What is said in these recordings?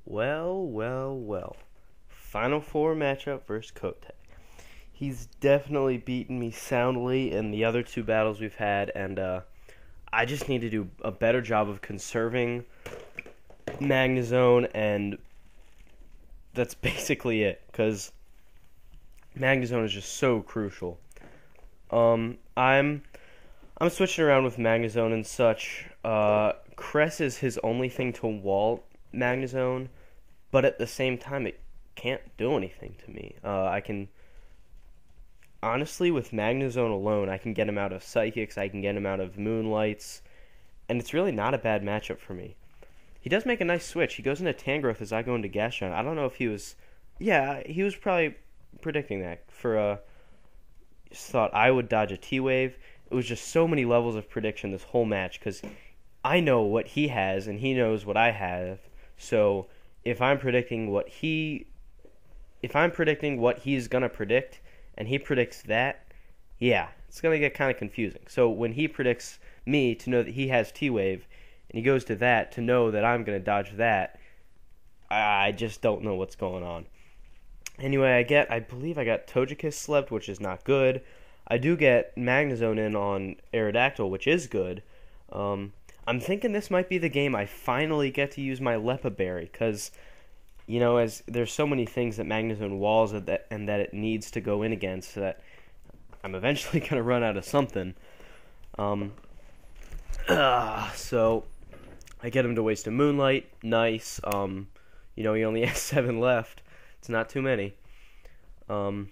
Well, well, well. Final Four matchup versus Cote. He's definitely beaten me soundly in the other two battles we've had, and I just need to do a better job of conserving Magnezone, and that's basically it, because Magnezone is just so crucial. I'm switching around with Magnezone and such. Cress is his only thing to wall Magnezone, but at the same time, it can't do anything to me. I can honestly, with Magnezone alone, I can get him out of Psychics, I can get him out of Moonlights, and it's really not a bad matchup for me. He does make a nice switch. He goes into Tangrowth as I go into Gastron. I don't know if he was, yeah, he was probably predicting that. Just thought I would dodge a T-Wave. It was just so many levels of prediction this whole match because I know what he has and he knows what I have. So if I'm predicting what he's gonna predict and he predicts that, yeah, it's gonna get kind of confusing. So when he predicts me to know that he has T-Wave and he goes to that to know that I'm gonna dodge that, I just don't know what's going on. Anyway, I believe I got Togekiss slept, which is not good. I do get Magnezone in on Aerodactyl, which is good. I'm thinking this might be the game I finally get to use my Lepa Berry, because, as there's so many things that Magnezone walls and that it needs to go in against, that I'm eventually going to run out of something. So I get him to waste a Moonlight. Nice. He only has 7 left. It's not too many. And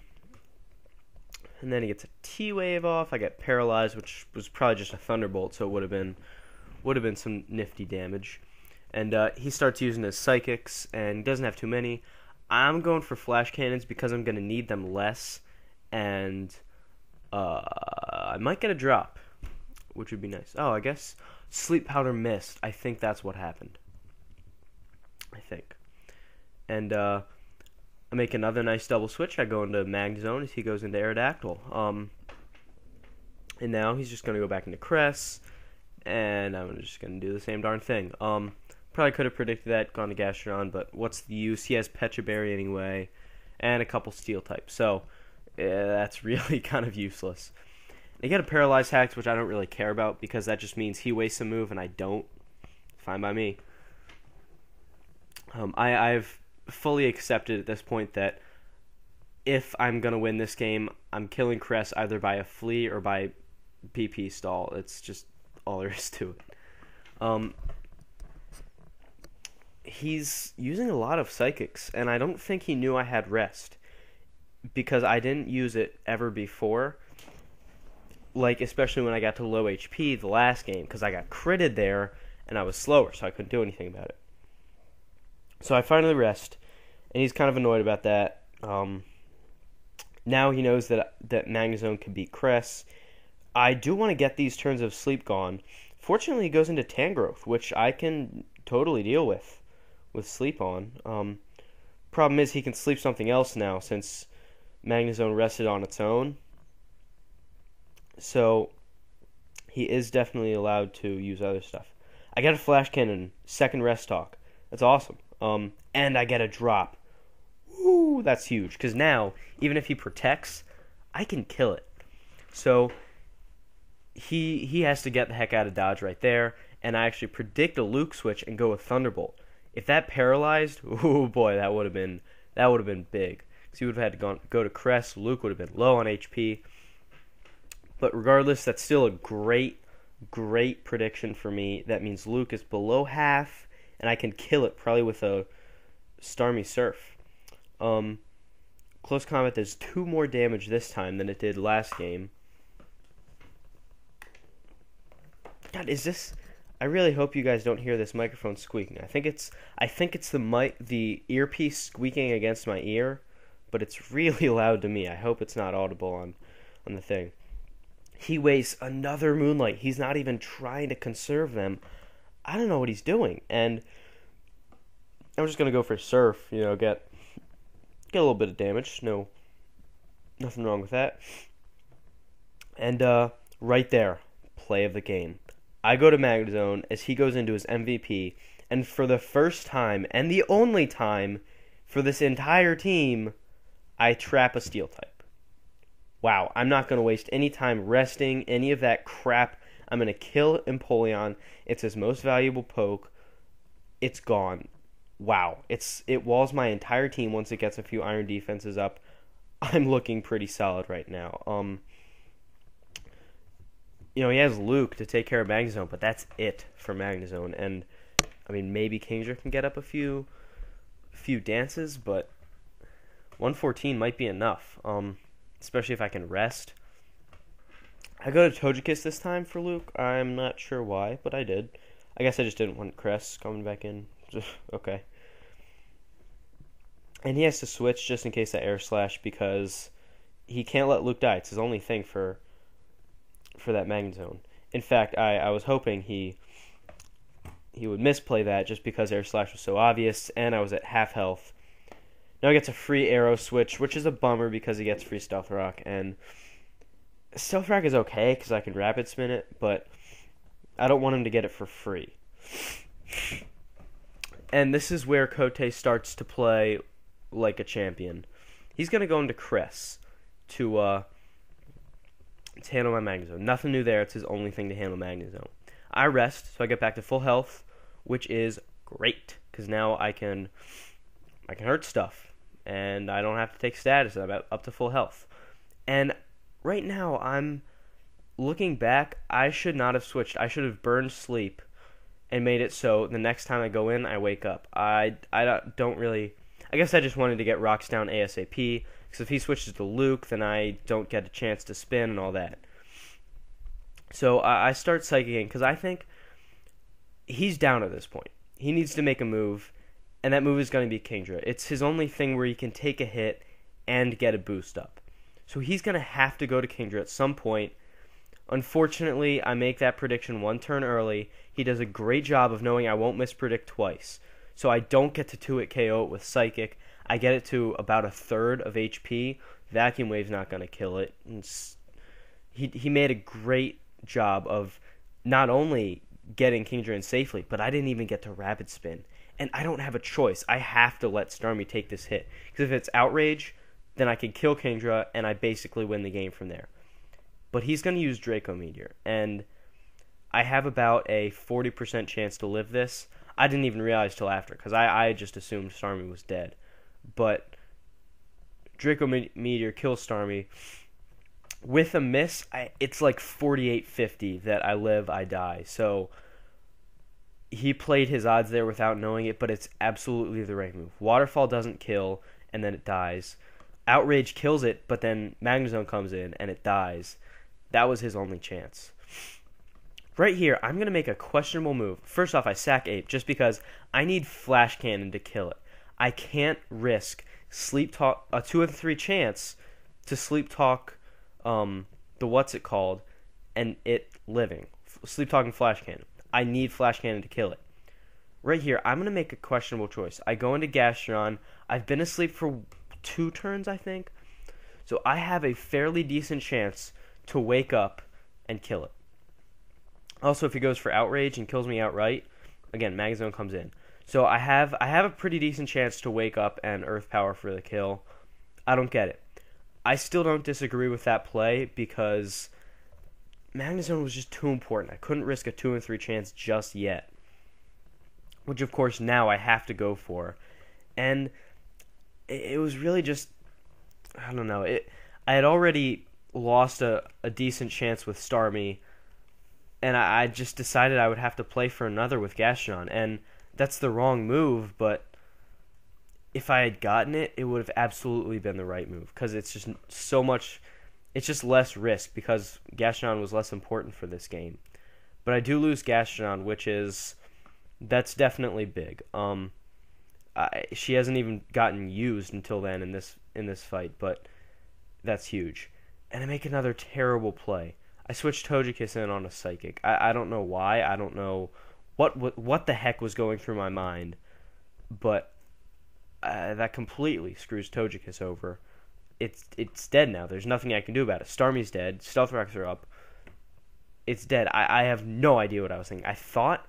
then he gets a T-Wave off. I get Paralyzed, which was probably just a Thunderbolt, so it would have been some nifty damage. And he starts using his Psychics, and doesn't have too many. I'm going for Flash Cannons because I'm going to need them less, and I might get a drop, which would be nice. Oh, I guess Sleep Powder missed. I think that's what happened. And I make another nice double switch. I go into Magnezone as he goes into Aerodactyl. And now he's just going to go back into Cress, and I'm just going to do the same darn thing. Probably could have predicted that, gone to Gastrodon, but what's the use? He has Pecha Berry anyway, and a couple Steel types, so that's really kind of useless. They get a Paralyzed Hax, which I don't really care about, because that just means he wastes a move and I don't. Fine by me. I've fully accepted at this point that if I'm going to win this game, I'm killing Cress either by a Flea or by PP stall. It's just all there is to it. He's using a lot of Psychics, and I don't think he knew I had Rest, because I didn't use it ever before, especially when I got to low HP the last game, because I got critted there, and I was slower, so I couldn't do anything about it. So I finally Rest, and he's kind of annoyed about that. Now he knows that Magnezone can beat Cress. I do want to get these turns of Sleep gone. Fortunately, he goes into Tangrowth, which I can totally deal with Sleep on. Problem is, he can Sleep something else now, since Magnezone rested on its own. So he is definitely allowed to use other stuff. I get a Flash Cannon, second Rest Talk. That's awesome. And I get a drop. Woo, that's huge. Because now, even if he protects, I can kill it. So he has to get the heck out of dodge right there. And I actually predict a Luke switch and go with Thunderbolt. If that paralyzed, oh boy, that would have been big. Because he would have had to go to Cress. Luke would have been low on HP. But regardless, that's still a great prediction for me. That means Luke is below half, and I can kill it probably with a Starmie Surf. Close Combat does 2 more damage this time than it did last game. God, is this... I really hope you guys don't hear this microphone squeaking. I think it's the earpiece squeaking against my ear, but it's really loud to me. I hope it's not audible on the thing. He wastes another Moonlight. He's not even trying to conserve them. I don't know what he's doing. And I'm just going to go for Surf, get a little bit of damage. No, nothing wrong with that. And right there, play of the game. I go to Magnezone as he goes into his MVP, And for the first time, and the only time for this entire team, I trap a steel type. Wow, I'm not going to waste any time resting, any of that crap. I'm going to kill Empoleon. It's his most valuable poke. It's gone. Wow, it walls my entire team once it gets a few iron defenses up. I'm looking pretty solid right now. He has Luke to take care of Magnezone, but that's it for Magnezone. And I mean, maybe Kingdra can get up a few dances, but 114 might be enough. Especially if I can rest. I go to Togekiss this time for Luke. I'm not sure why, but I did. I guess I just didn't want Cress coming back in. Okay. And he has to switch just in case of Air Slash because he can't let Luke die. It's his only thing for that Magnezone. In fact, I was hoping he would misplay that just because Air Slash was so obvious, and I was at half health. Now he gets a free Arrow switch, which is a bummer because he gets free Stealth Rock, and Stealth Rock is okay because I can Rapid Spin it, but I don't want him to get it for free. And this is where Cote starts to play like a champion. He's going to go into Cress to handle my Magnezone. Nothing new there. It's his only thing to handle Magnezone. I rest, so I get back to full health, which is great because now I can hurt stuff, and I don't have to take status. I'm up to full health. And right now, I'm looking back. I should not have switched. I should have burned sleep and made it so the next time I go in, I wake up. I don't really. I guess I just wanted to get Rocks down ASAP, because if he switches to Luke, then I don't get a chance to spin and all that. So I start Psychicking, because I think he's down at this point. He needs to make a move, and that move is going to be Kingdra. It's his only thing where he can take a hit and get a boost up. So he's going to have to go to Kingdra at some point. Unfortunately, I make that prediction one turn early. He does a great job of knowing I won't mispredict twice. So I don't get to 2-hit KO it with Psychic. I get it to about a third of HP. Vacuum Wave's not going to kill it. He made a great job of not only getting Kingdra in safely, but I didn't even get to Rapid Spin. And I don't have a choice. I have to let Starmie take this hit. Because if it's Outrage, then I can kill Kingdra, and I basically win the game from there. But he's going to use Draco Meteor, and I have about a 40% chance to live this. I didn't even realize till after, because I just assumed Starmie was dead. But Draco Meteor kills Starmie. With a miss, it's like 48-50 that I live, I die. So he played his odds there without knowing it, but it's absolutely the right move. Waterfall doesn't kill, and then it dies. Outrage kills it, but then Magnezone comes in, and it dies. That was his only chance. Right here, I'm going to make a questionable move. First off, I sack Ape just because I need Flash Cannon to kill it. I can't risk Sleep Talk, a 2 of 3 chance to Sleep Talk the what's it called, and it living. Sleep Talking Flash Cannon. I need Flash Cannon to kill it. Right here, I'm going to make a questionable choice. I go into Gastron. I've been asleep for 2 turns, I think. So I have a fairly decent chance to wake up and kill it. Also, if he goes for Outrage and kills me outright, again, Magnezone comes in. So I have a pretty decent chance to wake up and Earth Power for the kill. I don't get it. I still don't disagree with that play because Magnezone was just too important. I couldn't risk a 2 and 3 chance just yet. Which, of course, now I have to go for. And it was really just, I don't know. I had already lost a decent chance with Starmie, and I just decided I would have to play for another with Gastron. And that's the wrong move, but if I had gotten it, it would have absolutely been the right move, because it's just so much, it's just less risk, because Gastron was less important for this game. But I do lose Gastron, that's definitely big. She hasn't even gotten used until then in this fight, but that's huge. And I make another terrible play. I switched Togekiss in on a Psychic. I don't know why. I don't know what the heck was going through my mind, but that completely screws Togekiss over. It's dead now. There's nothing I can do about it. Starmie's dead. Stealth Rocks are up. It's dead. I have no idea what I was thinking. I thought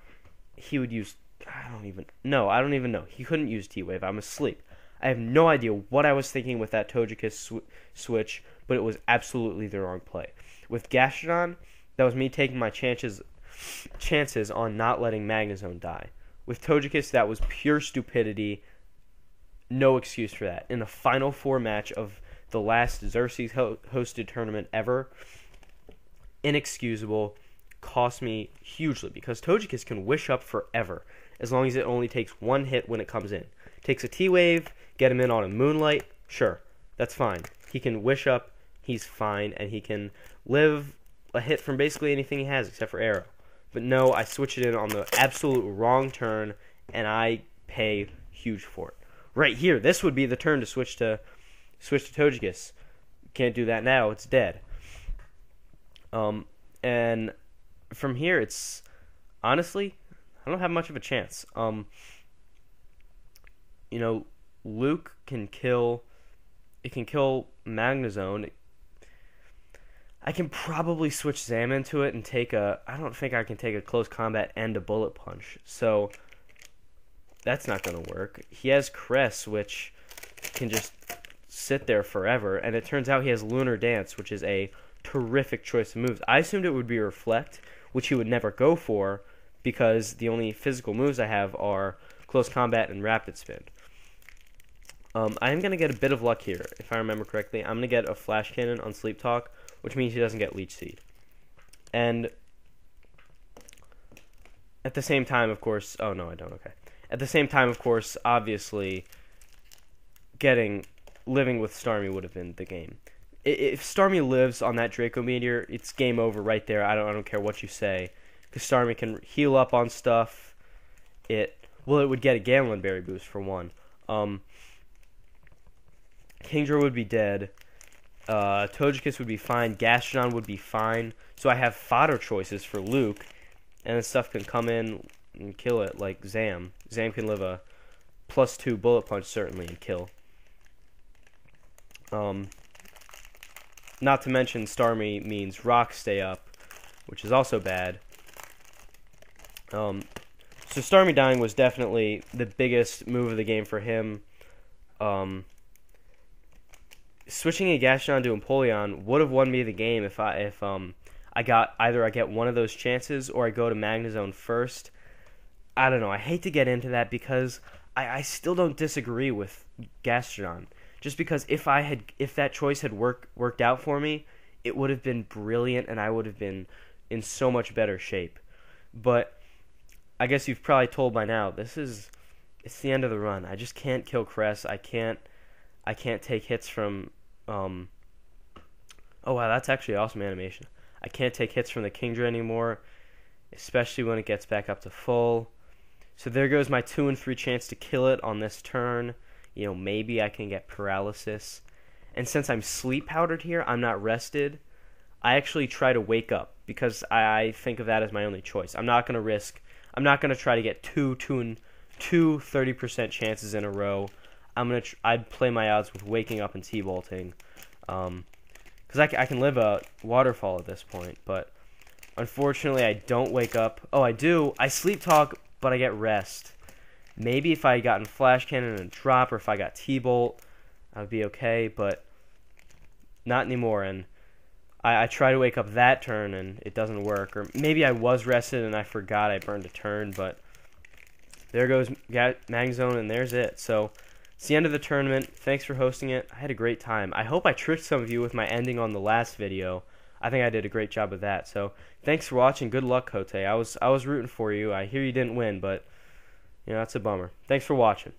he would use I don't even know. He couldn't use T-Wave. I'm asleep. I have no idea what I was thinking with that Togekiss switch, but it was absolutely the wrong play. With Gastrodon, that was me taking my chances on not letting Magnezone die. With Togekiss, that was pure stupidity. No excuse for that. In the Final Four match of the last Xerxes hosted tournament ever, inexcusable, cost me hugely because Togekiss can wish up forever as long as it only takes one hit when it comes in. Takes a T-Wave, get him in on a Moonlight, sure, that's fine. He can wish up, he's fine, and he can live a hit from basically anything he has except for Arrow. But no, I switch it in on the absolute wrong turn, and I pay huge for it. Right here, this would be the turn to switch to Togekiss. Can't do that now, it's dead. And from here, it's honestly, I don't have much of a chance. Luke can kill. It can kill Magnezone. I can probably switch Zam into it and take a. I don't think I can take a close combat and a bullet punch. So that's not going to work. He has Cress, which can just sit there forever, and it turns out he has Lunar Dance, which is a terrific choice of moves. I assumed it would be Reflect, which he would never go for, because the only physical moves I have are Close Combat and Rapid Spin. I am going to get a bit of luck here, if I remember correctly. I'm going to get a Flash Cannon on Sleep Talk, which means he doesn't get Leech Seed. And at the same time, of course... Oh, no, I don't. Okay. At the same time, of course, obviously, living with Starmie would have been the game. If Starmie lives on that Draco Meteor, it's game over right there. I don't care what you say, because Starmie can heal up on stuff. It would get a Gamelon Berry boost for one. Kingdra would be dead. Togekiss would be fine. Gastrodon would be fine. So I have fodder choices for Luke, and this stuff can come in and kill it, like Zam. Zam can live a +2 Bullet Punch, certainly, and kill. Not to mention Starmie means Rock Stay Up, which is also bad. So Starmie dying was definitely the biggest move of the game for him. Switching a Gastrodon to Empoleon would have won me the game if I get one of those chances or I go to Magnezone first. I don't know. I hate to get into that because I still don't disagree with Gastrodon. Just because if that choice had worked out for me, it would have been brilliant and I would have been in so much better shape. But I guess you've probably told by now, it's the end of the run. I just can't kill Cress. I can't take hits from oh wow, that's actually an awesome animation. I can't take hits from the Kingdra anymore, especially when it gets back up to full. So there goes my 2 and 3 chance to kill it on this turn. Maybe I can get paralysis. And since I'm sleep powdered here, I'm not rested. I actually try to wake up because I think of that as my only choice. I'm not going to try to get two 30% chances in a row. I'd play my odds with waking up and T-bolting. Because I can live a waterfall at this point, but unfortunately I don't wake up. Oh, I do. I sleep talk, but I get rest. Maybe if I had gotten Flash Cannon and Drop, or if I got T-Bolt, I would be okay, but not anymore. And I try to wake up that turn, and it doesn't work. Or maybe I was rested, and I forgot I burned a turn, but there goes Magnezone, and there's it. So it's the end of the tournament. Thanks for hosting it. I had a great time. I hope I tricked some of you with my ending on the last video. I think I did a great job of that. So thanks for watching. Good luck, Cote. I was rooting for you. I hear you didn't win, but that's a bummer. Thanks for watching.